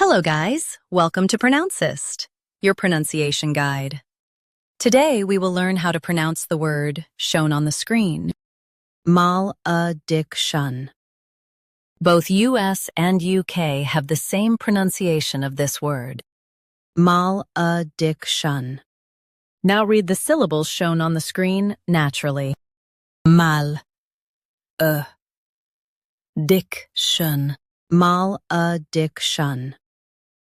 Hello guys, welcome to Pronouncist, your pronunciation guide. Today we will learn how to pronounce the word shown on the screen. Malediction. Both US and UK have the same pronunciation of this word. Malediction. Now read the syllables shown on the screen naturally. Diction. Malediction.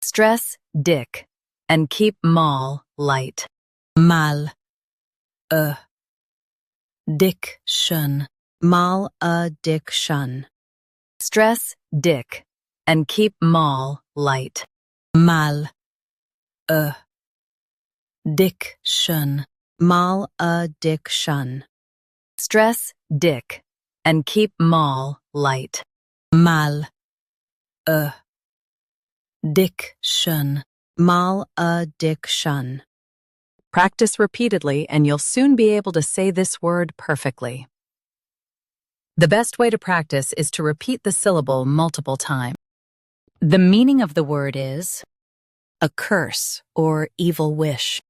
Stress dick and keep mal light. Diction. Malediction. Stress dick and keep mal light. Diction. Malediction. Stress dick and keep mal light. Diction. Malediction. Practice repeatedly and you'll soon be able to say this word perfectly. The best way to practice is to repeat the syllable multiple times. The meaning of the word is a curse or evil wish.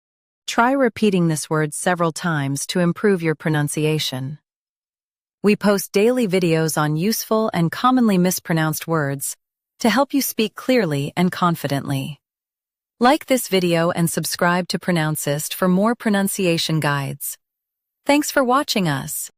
Try repeating this word several times to improve your pronunciation. We post daily videos on useful and commonly mispronounced words to help you speak clearly and confidently. Like this video and subscribe to Pronouncist for more pronunciation guides. Thanks for watching us.